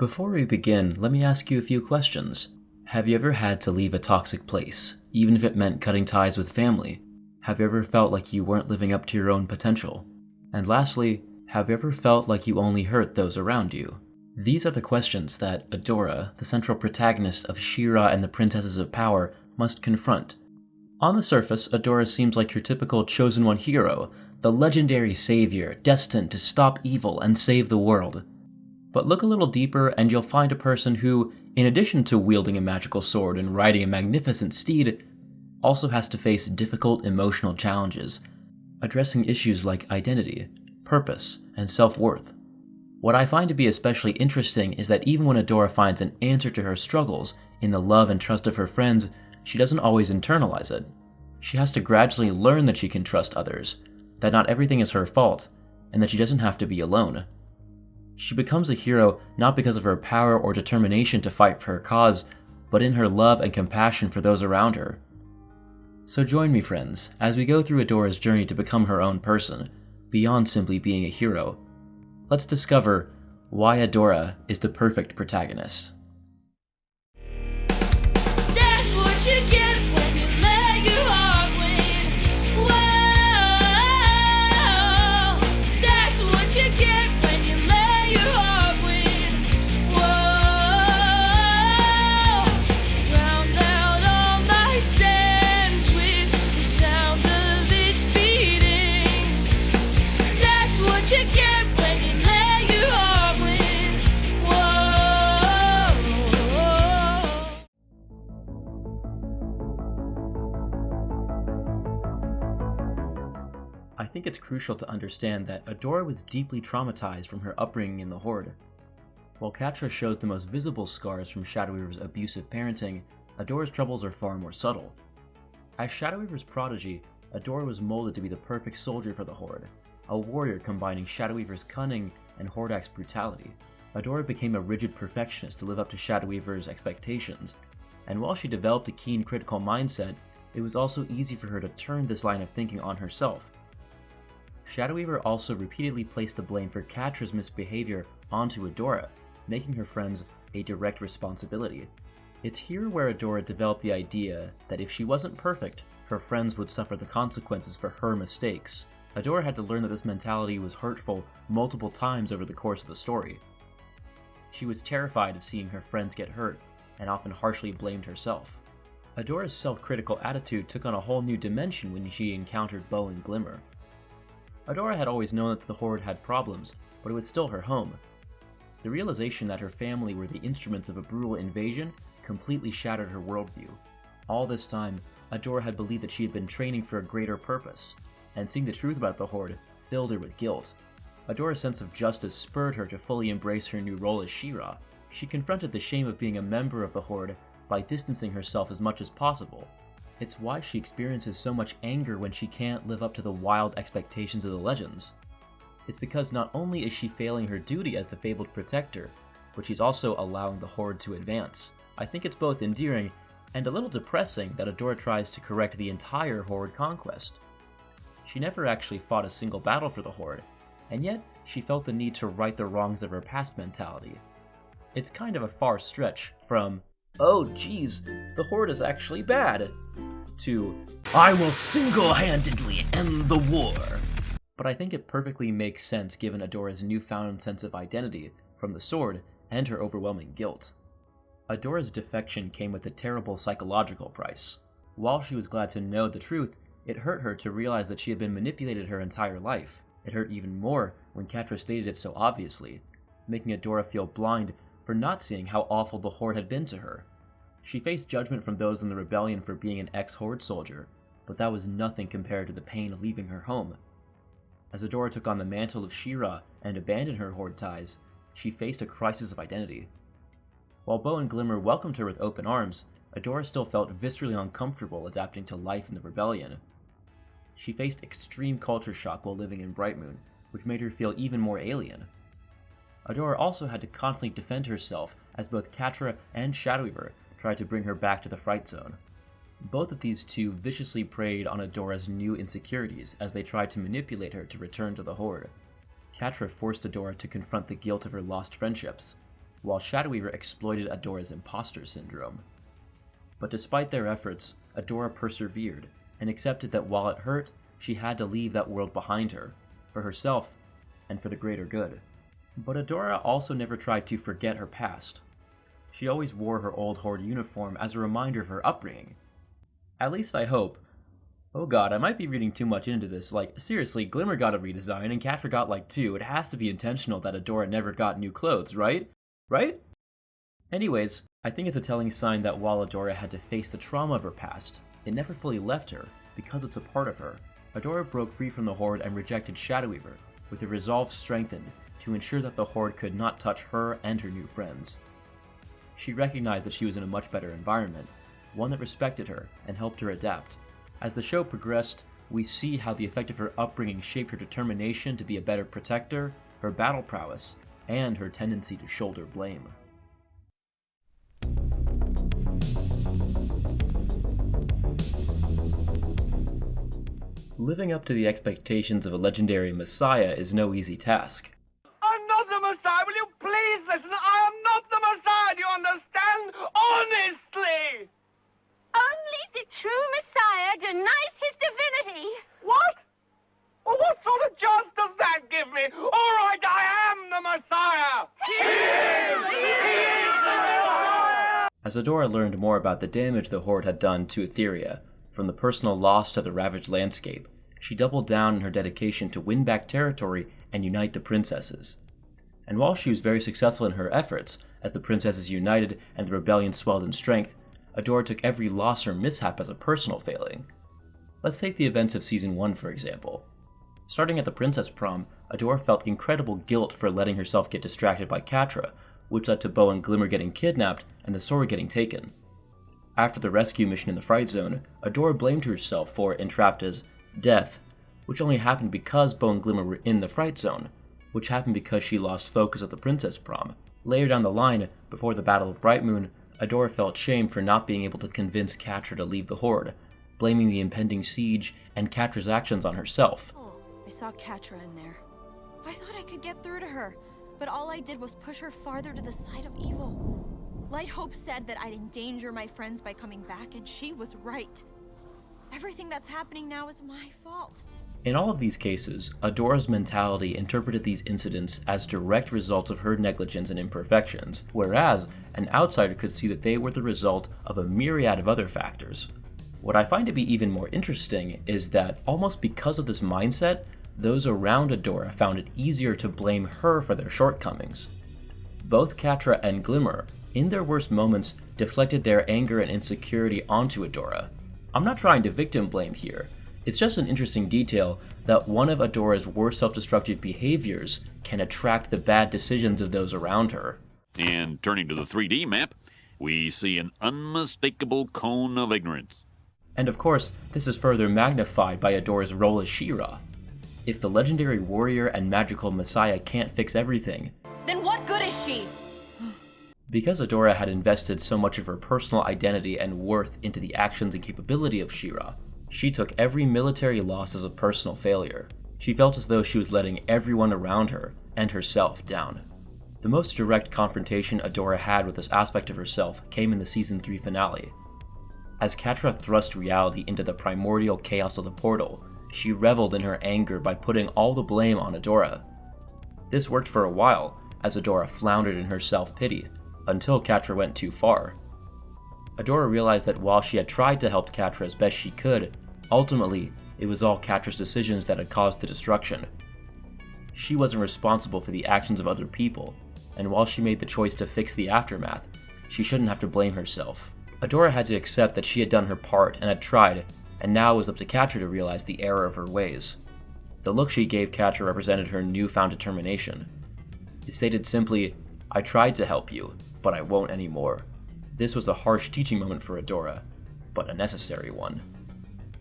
Before we begin, let me ask you a few questions. Have you ever had to leave a toxic place, even if it meant cutting ties with family? Have you ever felt like you weren't living up to your own potential? And lastly, have you ever felt like you only hurt those around you? These are the questions that Adora, the central protagonist of She-Ra and the Princesses of Power, must confront. On the surface, Adora seems like your typical chosen one hero, the legendary savior destined to stop evil and save the world. But look a little deeper and you'll find a person who, in addition to wielding a magical sword and riding a magnificent steed, also has to face difficult emotional challenges, addressing issues like identity, purpose, and self-worth. What I find to be especially interesting is that even when Adora finds an answer to her struggles in the love and trust of her friends, she doesn't always internalize it. She has to gradually learn that she can trust others, that not everything is her fault, and that she doesn't have to be alone. She becomes a hero not because of her power or determination to fight for her cause, but in her love and compassion for those around her. So join me, friends, as we go through Adora's journey to become her own person, beyond simply being a hero. Let's discover why Adora is the perfect protagonist. That's what you get when you let your heart win. Whoa, that's what you get when you let your heart win. Whoa, drowned out all my sense with the sound of its beating. That's what you get when you let your heart win. Whoa. I think it's crucial to understand that Adora was deeply traumatized from her upbringing in the Horde. While Catra shows the most visible scars from Shadow Weaver's abusive parenting, Adora's troubles are far more subtle. As Shadow Weaver's prodigy, Adora was molded to be the perfect soldier for the Horde, a warrior combining Shadow Weaver's cunning and Hordak's brutality. Adora became a rigid perfectionist to live up to Shadow Weaver's expectations, and while she developed a keen critical mindset, it was also easy for her to turn this line of thinking on herself. Shadow Weaver also repeatedly placed the blame for Catra's misbehavior onto Adora, making her friends a direct responsibility. It's here where Adora developed the idea that if she wasn't perfect, her friends would suffer the consequences for her mistakes. Adora had to learn that this mentality was hurtful multiple times over the course of the story. She was terrified of seeing her friends get hurt, and often harshly blamed herself. Adora's self-critical attitude took on a whole new dimension when she encountered Bow and Glimmer. Adora had always known that the Horde had problems, but it was still her home. The realization that her family were the instruments of a brutal invasion completely shattered her worldview. All this time, Adora had believed that she had been training for a greater purpose, and seeing the truth about the Horde filled her with guilt. Adora's sense of justice spurred her to fully embrace her new role as She-Ra. She confronted the shame of being a member of the Horde by distancing herself as much as possible. It's why she experiences so much anger when she can't live up to the wild expectations of the legends. It's because not only is she failing her duty as the fabled protector, but she's also allowing the Horde to advance. I think it's both endearing and a little depressing that Adora tries to correct the entire Horde conquest. She never actually fought a single battle for the Horde, and yet she felt the need to right the wrongs of her past mentality. It's kind of a far stretch from, "Oh geez, the Horde is actually bad," to, "I will single-handedly end the war." But I think it perfectly makes sense given Adora's newfound sense of identity from the sword and her overwhelming guilt. Adora's defection came with a terrible psychological price. While she was glad to know the truth, it hurt her to realize that she had been manipulated her entire life. It hurt even more when Catra stated it so obviously, making Adora feel blind for not seeing how awful the Horde had been to her. She faced judgment from those in the rebellion for being an ex-Horde soldier, but that was nothing compared to the pain of leaving her home. As Adora took on the mantle of She-Ra and abandoned her Horde ties, she faced a crisis of identity. While Bow and Glimmer welcomed her with open arms, Adora still felt viscerally uncomfortable adapting to life in the rebellion. She faced extreme culture shock while living in Brightmoon, which made her feel even more alien. Adora also had to constantly defend herself as both Catra and Shadow Weaver tried to bring her back to the Fright Zone. Both of these two viciously preyed on Adora's new insecurities as they tried to manipulate her to return to the Horde. Catra forced Adora to confront the guilt of her lost friendships. while Shadow Weaver exploited Adora's imposter syndrome. But despite their efforts, Adora persevered and accepted that while it hurt, she had to leave that world behind her, for herself and for the greater good. But Adora also never tried to forget her past. She always wore her old Horde uniform as a reminder of her upbringing. At least I hope. Oh god, I might be reading too much into this. Like, seriously, Glimmer got a redesign and Catra got like 2. It has to be intentional that Adora never got new clothes, right? Right? Anyways, I think it's a telling sign that while Adora had to face the trauma of her past, it never fully left her, because it's a part of her. Adora broke free from the Horde and rejected Shadow Weaver, with the resolve strengthened to ensure that the Horde could not touch her and her new friends. She recognized that she was in a much better environment, one that respected her and helped her adapt. As the show progressed, we see how the effect of her upbringing shaped her determination to be a better protector, her battle prowess, and her tendency to shoulder blame. Living up to the expectations of a legendary messiah is no easy task. I'm not the Messiah. Will you please listen? I am not the Messiah. Do you understand? Honestly! Only the true Messiah denies his divinity. What? Well, what sort of chance does that give me? All right, I am the Messiah. He is the Messiah. As Adora learned more about the damage the Horde had done to Etheria, from the personal loss to the ravaged landscape, she doubled down in her dedication to win back territory and unite the princesses. And while she was very successful in her efforts, as the princesses united and the rebellion swelled in strength, Adora took every loss or mishap as a personal failing. Let's take the events of Season 1 for example. Starting at the Princess Prom, Adora felt incredible guilt for letting herself get distracted by Catra, which led to Bow and Glimmer getting kidnapped and the sword getting taken. After the rescue mission in the Fright Zone, Adora blamed herself for Entrapta's death, which only happened because Bow and Glimmer were in the Fright Zone, which happened because she lost focus at the Princess Prom. Later down the line, before the Battle of Bright Moon, Adora felt shame for not being able to convince Catra to leave the Horde, blaming the impending siege and Catra's actions on herself. Oh, I saw Catra in there. I thought I could get through to her, but all I did was push her farther to the side of evil. Light Hope said that I'd endanger my friends by coming back, and she was right. Everything that's happening now is my fault. In all of these cases, Adora's mentality interpreted these incidents as direct results of her negligence and imperfections, whereas an outsider could see that they were the result of a myriad of other factors. What I find to be even more interesting is that, almost because of this mindset, those around Adora found it easier to blame her for their shortcomings. Both Catra and Glimmer, in their worst moments, deflected their anger and insecurity onto Adora. I'm not trying to victim blame here. It's just an interesting detail that one of Adora's worst self-destructive behaviors can attract the bad decisions of those around her. And turning to the 3D map, we see an unmistakable cone of ignorance. And of course, this is further magnified by Adora's role as She-Ra. If the legendary warrior and magical messiah can't fix everything, Then what good is she? because Adora had invested so much of her personal identity and worth into the actions and capability of She-Ra, she took every military loss as a personal failure. She felt as though she was letting everyone around her, and herself, down. The most direct confrontation Adora had with this aspect of herself came in the Season 3 finale. As Catra thrust reality into the primordial chaos of the portal, she reveled in her anger by putting all the blame on Adora. This worked for a while, as Adora floundered in her self-pity, until Catra went too far. Adora realized that while she had tried to help Catra as best she could, ultimately, it was all Catra's decisions that had caused the destruction. She wasn't responsible for the actions of other people, and while she made the choice to fix the aftermath, she shouldn't have to blame herself. Adora had to accept that she had done her part and had tried, and now it was up to Catra to realize the error of her ways. The look she gave Catra represented her newfound determination. It stated simply, "I tried to help you, but I won't anymore." This was a harsh teaching moment for Adora, but a necessary one.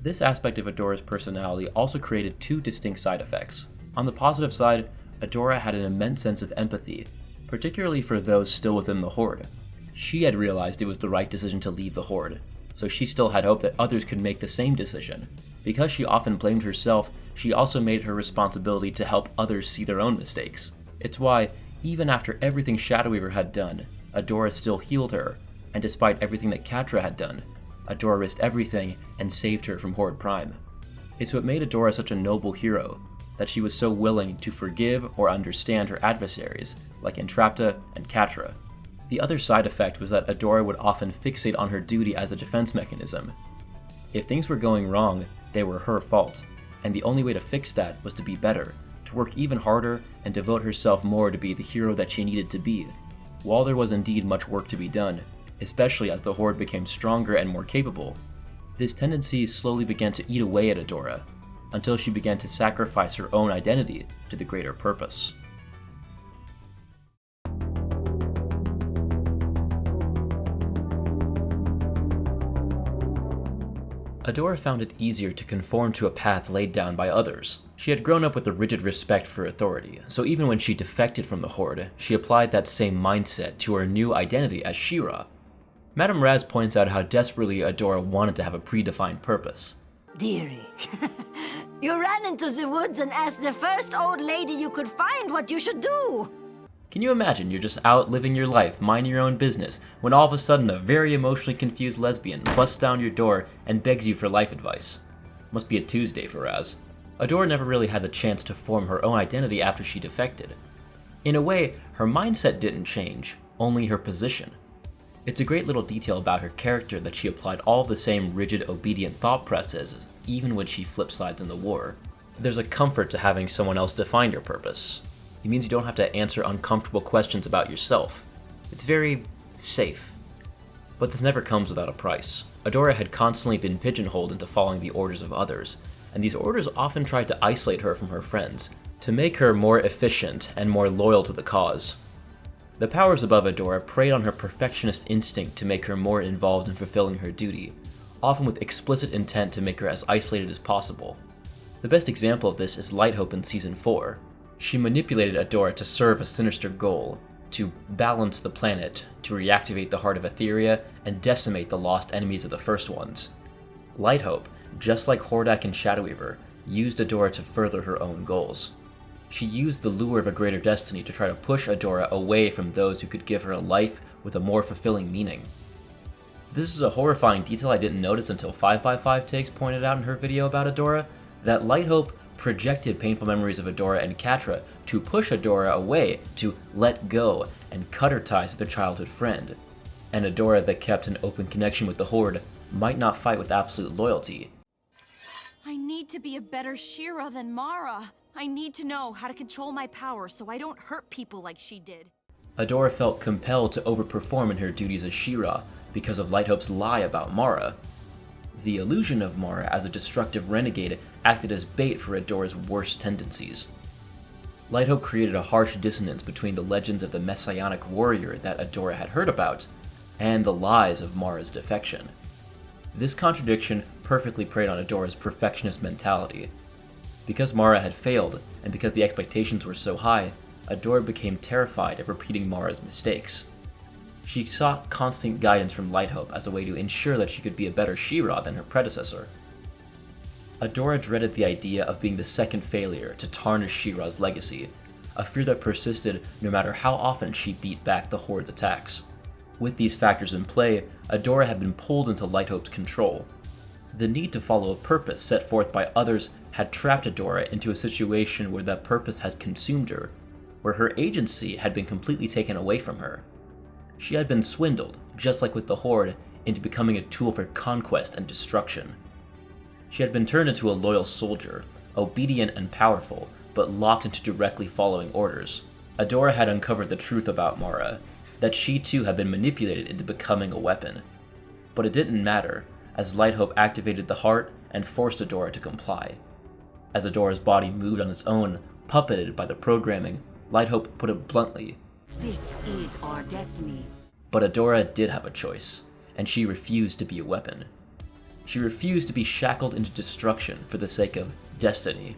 This aspect of Adora's personality also created two distinct side effects. On the positive side, Adora had an immense sense of empathy, particularly for those still within the Horde. She had realized it was the right decision to leave the Horde, so she still had hope that others could make the same decision. Because she often blamed herself, she also made it her responsibility to help others see their own mistakes. It's why, Even after everything Shadow Weaver had done, Adora still healed her, and despite everything that Catra had done, Adora risked everything and saved her from Horde Prime. It's what made Adora such a noble hero, that she was so willing to forgive or understand her adversaries, like Entrapta and Catra. The other side effect was that Adora would often fixate on her duty as a defense mechanism. If things were going wrong, they were her fault, and the only way to fix that was to be better, to work even harder and devote herself more to be the hero that she needed to be. While there was indeed much work to be done, especially as the Horde became stronger and more capable, this tendency slowly began to eat away at Adora, until she began to sacrifice her own identity to the greater purpose. Adora found it easier to conform to a path laid down by others. She had grown up with a rigid respect for authority, so even when she defected from the Horde, she applied that same mindset to her new identity as She-Ra. Madame Raz points out how desperately Adora wanted to have a predefined purpose. Dearie, you ran into the woods and asked the first old lady you could find what you should do. Can you imagine you're just out living your life, minding your own business, when all of a sudden a very emotionally confused lesbian busts down your door and begs you for life advice? Must be a Tuesday for Raz. Adora never really had the chance to form her own identity after she defected. In a way, her mindset didn't change, only her position. It's a great little detail about her character that she applied all the same rigid, obedient thought processes, even when she flipped sides in the war. There's a comfort to having someone else define your purpose. It means you don't have to answer uncomfortable questions about yourself. It's very safe. But this never comes without a price. Adora had constantly been pigeonholed into following the orders of others, and these orders often tried to isolate her from her friends, to make her more efficient and more loyal to the cause. The powers above Adora preyed on her perfectionist instinct to make her more involved in fulfilling her duty, often with explicit intent to make her as isolated as possible. The best example of this is Lighthope in Season 4. She manipulated Adora to serve a sinister goal, to balance the planet, to reactivate the heart of Etheria, and decimate the lost enemies of the first ones. Lighthope, just like Hordak and Shadow Weaver, used Adora to further her own goals. She used the lure of a greater destiny to try to push Adora away from those who could give her a life with a more fulfilling meaning. This is a horrifying detail I didn't notice until 5x5 Takes pointed out in her video about Adora, that Lighthope projected painful memories of Adora and Catra to push Adora away, to let go, and cut her ties with her childhood friend. And Adora that kept an open connection with the Horde might not fight with absolute loyalty. I need to be a better She-Ra than Mara. I need to know how to control my power so I don't hurt people like she did. Adora felt compelled to overperform in her duties as She-Ra because of Lighthope's lie about Mara. The illusion of Mara as a destructive renegade acted as bait for Adora's worst tendencies. Lighthope created a harsh dissonance between the legends of the messianic warrior that Adora had heard about, and the lies of Mara's defection. This contradiction perfectly preyed on Adora's perfectionist mentality. Because Mara had failed, and because the expectations were so high, Adora became terrified of repeating Mara's mistakes. She sought constant guidance from Lighthope as a way to ensure that she could be a better She-Ra than her predecessor. Adora dreaded the idea of being the second failure to tarnish She-Ra's legacy, a fear that persisted no matter how often she beat back the Horde's attacks. With these factors in play, Adora had been pulled into Lighthope's control. The need to follow a purpose set forth by others had trapped Adora into a situation where that purpose had consumed her, where her agency had been completely taken away from her. She had been swindled, just like with the Horde, into becoming a tool for conquest and destruction. She had been turned into a loyal soldier, obedient and powerful, but locked into directly following orders. Adora had uncovered the truth about Mara, that she too had been manipulated into becoming a weapon. But it didn't matter, as Lighthope activated the heart and forced Adora to comply. As Adora's body moved on its own, puppeted by the programming, Lighthope put it bluntly, This is our destiny. but Adora did have a choice, and she refused to be a weapon. She refused to be shackled into destruction for the sake of destiny,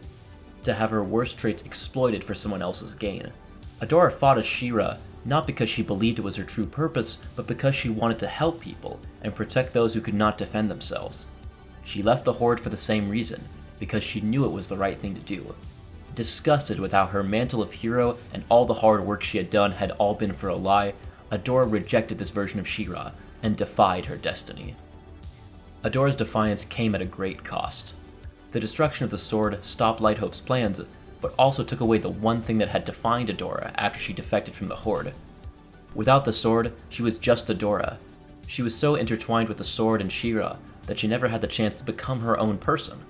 to have her worst traits exploited for someone else's gain. Adora fought as She-Ra not because she believed it was her true purpose, but because she wanted to help people and protect those who could not defend themselves. She left the Horde for the same reason, because she knew it was the right thing to do. Disgusted with how her mantle of hero and all the hard work she had done had all been for a lie, Adora rejected this version of She-Ra and defied her destiny. Adora's defiance came at a great cost. The destruction of the sword stopped Light Hope's plans, but also took away the one thing that had defined Adora after she defected from the Horde. Without the sword, she was just Adora. She was so intertwined with the sword and She-Ra that she never had the chance to become her own person.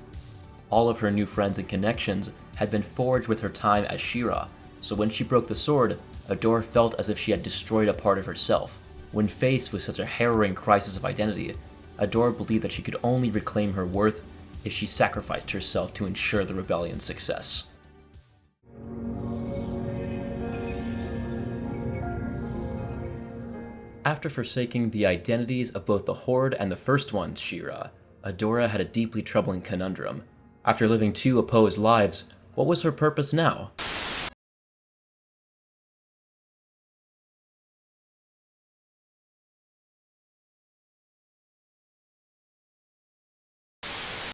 All of her new friends and connections had been forged with her time as She-Ra, so when she broke the sword, Adora felt as if she had destroyed a part of herself. When faced with such a harrowing crisis of identity, Adora believed that she could only reclaim her worth if she sacrificed herself to ensure the rebellion's success. After forsaking the identities of both the Horde and the first one's She-Ra, Adora had a deeply troubling conundrum. After living two opposed lives, what was her purpose now?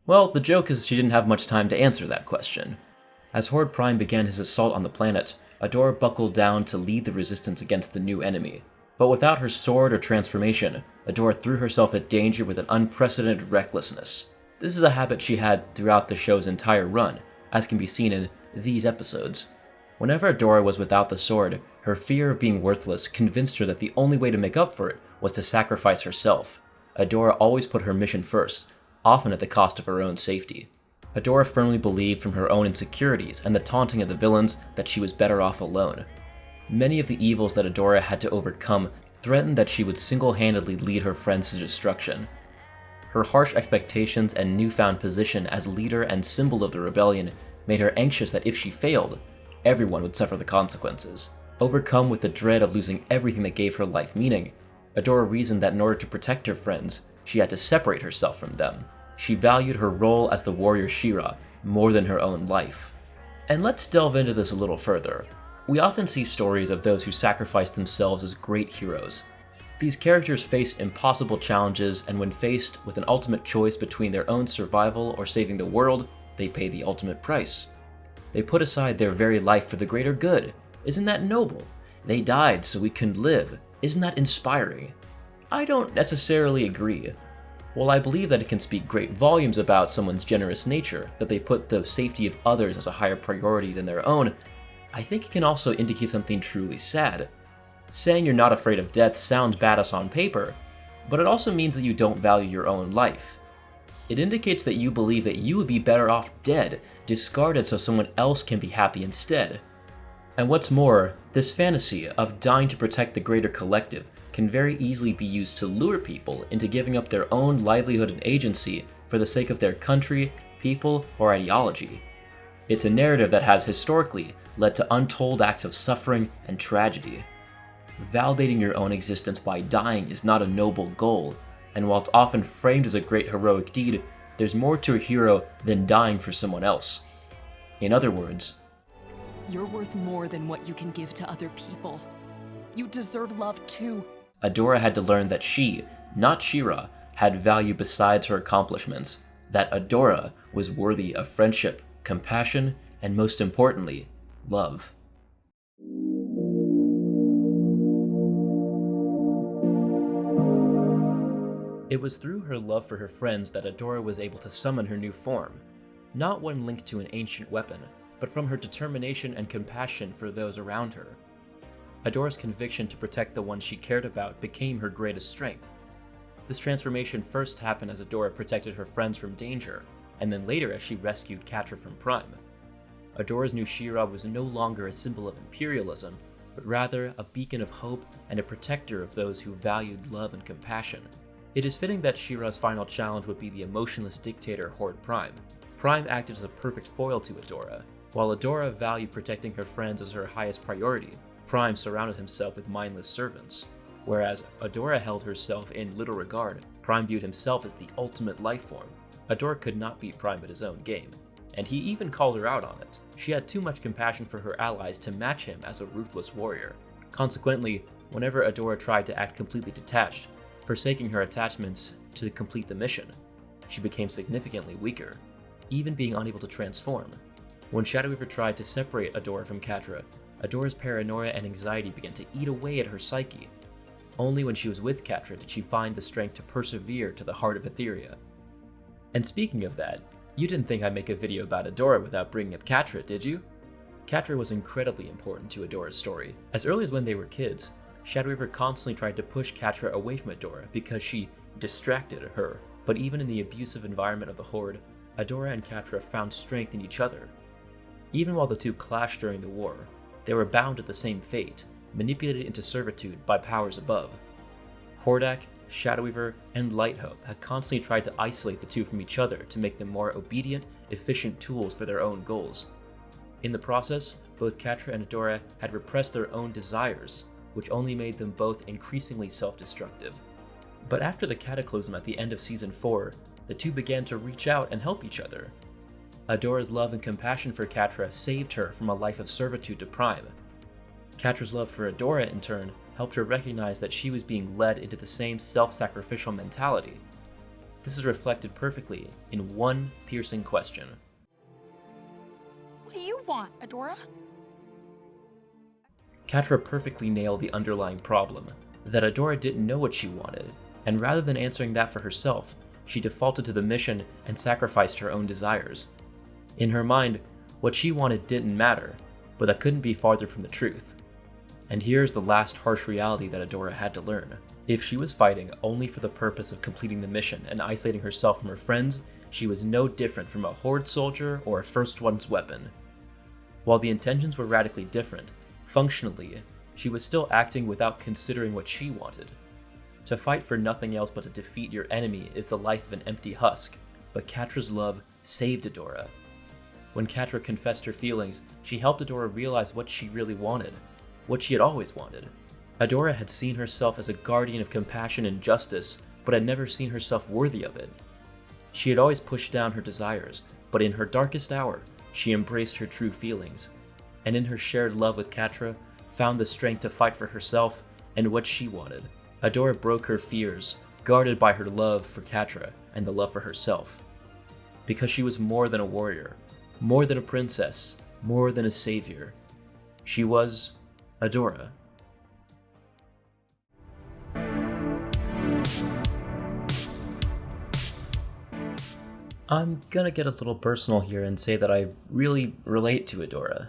Well, the joke is she didn't have much time to answer that question. As Horde Prime began his assault on the planet, Adora buckled down to lead the resistance against the new enemy. But without her sword or transformation, Adora threw herself at danger with an unprecedented recklessness. This is a habit she had throughout the show's entire run, as can be seen in these episodes. Whenever Adora was without the sword, her fear of being worthless convinced her that the only way to make up for it was to sacrifice herself. Adora always put her mission first, often at the cost of her own safety. Adora firmly believed from her own insecurities and the taunting of the villains that she was better off alone. Many of the evils that Adora had to overcome threatened that she would single-handedly lead her friends to destruction. Her harsh expectations and newfound position as leader and symbol of the rebellion made her anxious that if she failed, everyone would suffer the consequences. Overcome with the dread of losing everything that gave her life meaning, Adora reasoned that in order to protect her friends, she had to separate herself from them. She valued her role as the warrior She-Ra more than her own life. And let's delve into this a little further. We often see stories of those who sacrifice themselves as great heroes. These characters face impossible challenges, and when faced with an ultimate choice between their own survival or saving the world, they pay the ultimate price. They put aside their very life for the greater good. Isn't that noble? They died so we can live. Isn't that inspiring? I don't necessarily agree. While I believe that it can speak great volumes about someone's generous nature, that they put the safety of others as a higher priority than their own, I think it can also indicate something truly sad. Saying you're not afraid of death sounds badass on paper, but it also means that you don't value your own life. It indicates that you believe that you would be better off dead, discarded so someone else can be happy instead. And what's more, this fantasy of dying to protect the greater collective can very easily be used to lure people into giving up their own livelihood and agency for the sake of their country, people, or ideology. It's a narrative that has historically led to untold acts of suffering and tragedy. Validating your own existence by dying is not a noble goal, and while it's often framed as a great heroic deed, there's more to a hero than dying for someone else. In other words, you're worth more than what you can give to other people. You deserve love too. Adora had to learn that she, not She-Ra, had value besides her accomplishments, that Adora was worthy of friendship, compassion, and most importantly, love. It was through her love for her friends that Adora was able to summon her new form, not one linked to an ancient weapon, but from her determination and compassion for those around her. Adora's conviction to protect the ones she cared about became her greatest strength. This transformation first happened as Adora protected her friends from danger, and then later as she rescued Catra from Prime. Adora's new She-Ra was no longer a symbol of imperialism, but rather a beacon of hope and a protector of those who valued love and compassion. It is fitting that She-Ra's final challenge would be the emotionless dictator Horde Prime. Prime acted as a perfect foil to Adora. While Adora valued protecting her friends as her highest priority, Prime surrounded himself with mindless servants. Whereas Adora held herself in little regard, Prime viewed himself as the ultimate life form. Adora could not beat Prime at his own game, and he even called her out on it. She had too much compassion for her allies to match him as a ruthless warrior. Consequently, whenever Adora tried to act completely detached, forsaking her attachments to complete the mission, she became significantly weaker, even being unable to transform. When Shadow Weaver tried to separate Adora from Catra, Adora's paranoia and anxiety began to eat away at her psyche. Only when she was with Catra did she find the strength to persevere to the heart of Etheria. And speaking of that, you didn't think I'd make a video about Adora without bringing up Catra, did you? Catra was incredibly important to Adora's story. As early as when they were kids, Shadow Weaver constantly tried to push Catra away from Adora because she distracted her. But even in the abusive environment of the Horde, Adora and Catra found strength in each other. Even while the two clashed during the war, they were bound to the same fate, manipulated into servitude by powers above. Hordak, Shadow Weaver, and Lighthope had constantly tried to isolate the two from each other to make them more obedient, efficient tools for their own goals. In the process, both Catra and Adora had repressed their own desires, which only made them both increasingly self-destructive. But after the cataclysm at the end of Season 4, the two began to reach out and help each other. Adora's love and compassion for Catra saved her from a life of servitude to Prime. Catra's love for Adora, in turn, helped her recognize that she was being led into the same self-sacrificial mentality. This is reflected perfectly in one piercing question. What do you want, Adora? Catra perfectly nailed the underlying problem, that Adora didn't know what she wanted, and rather than answering that for herself, she defaulted to the mission and sacrificed her own desires. In her mind, what she wanted didn't matter, but that couldn't be farther from the truth. And here's the last harsh reality that Adora had to learn. If she was fighting only for the purpose of completing the mission and isolating herself from her friends, she was no different from a Horde soldier or a First One's weapon. While the intentions were radically different, functionally, she was still acting without considering what she wanted. To fight for nothing else but to defeat your enemy is the life of an empty husk, but Catra's love saved Adora. When Catra confessed her feelings, she helped Adora realize what she really wanted, what she had always wanted. Adora had seen herself as a guardian of compassion and justice, but had never seen herself worthy of it. She had always pushed down her desires, but in her darkest hour, she embraced her true feelings, and in her shared love with Catra, found the strength to fight for herself and what she wanted. Adora broke her fears, guarded by her love for Catra and the love for herself. Because she was more than a warrior, more than a princess, more than a savior. She was Adora. I'm gonna get a little personal here and say that I really relate to Adora.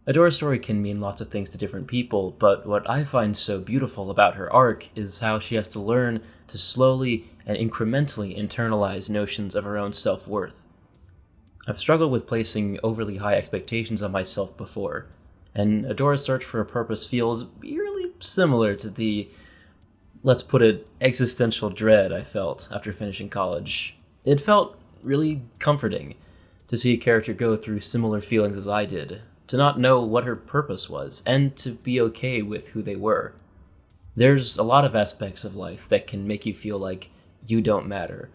Adora's story can mean lots of things to different people, but what I find so beautiful about her arc is how she has to learn to slowly and incrementally internalize notions of her own self-worth. I've struggled with placing overly high expectations on myself before, and Adora's search for a purpose feels eerily similar to the, let's put it, existential dread I felt after finishing college. It felt really comforting to see a character go through similar feelings as I did, to not know what her purpose was, and to be okay with who they were. There's a lot of aspects of life that can make you feel like you don't matter,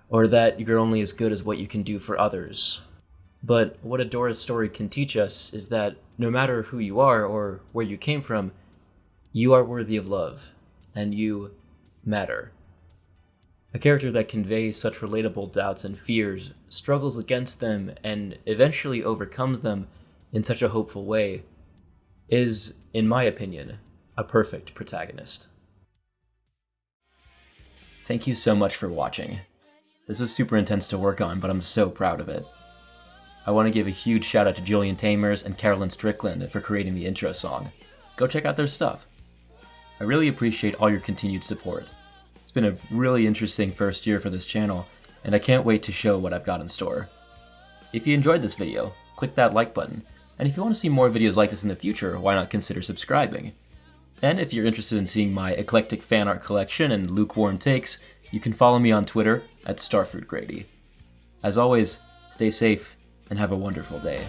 or that you're only as good as what you can do for others. But what Adora's story can teach us is that no matter who you are or where you came from, you are worthy of love, and you matter. A character that conveys such relatable doubts and fears, struggles against them, and eventually overcomes them in such a hopeful way, is, in my opinion, a perfect protagonist. Thank you so much for watching. This was super intense to work on, but I'm so proud of it. I want to give a huge shout out to Julian Tamers and Carolyn Strickland for creating the intro song. Go check out their stuff. I really appreciate all your continued support. It's been a really interesting first year for this channel, and I can't wait to show what I've got in store. If you enjoyed this video, click that like button, and if you want to see more videos like this in the future, why not consider subscribing? And if you're interested in seeing my eclectic fan art collection and lukewarm takes, you can follow me on Twitter at StarfruitGrady. As always, stay safe and have a wonderful day.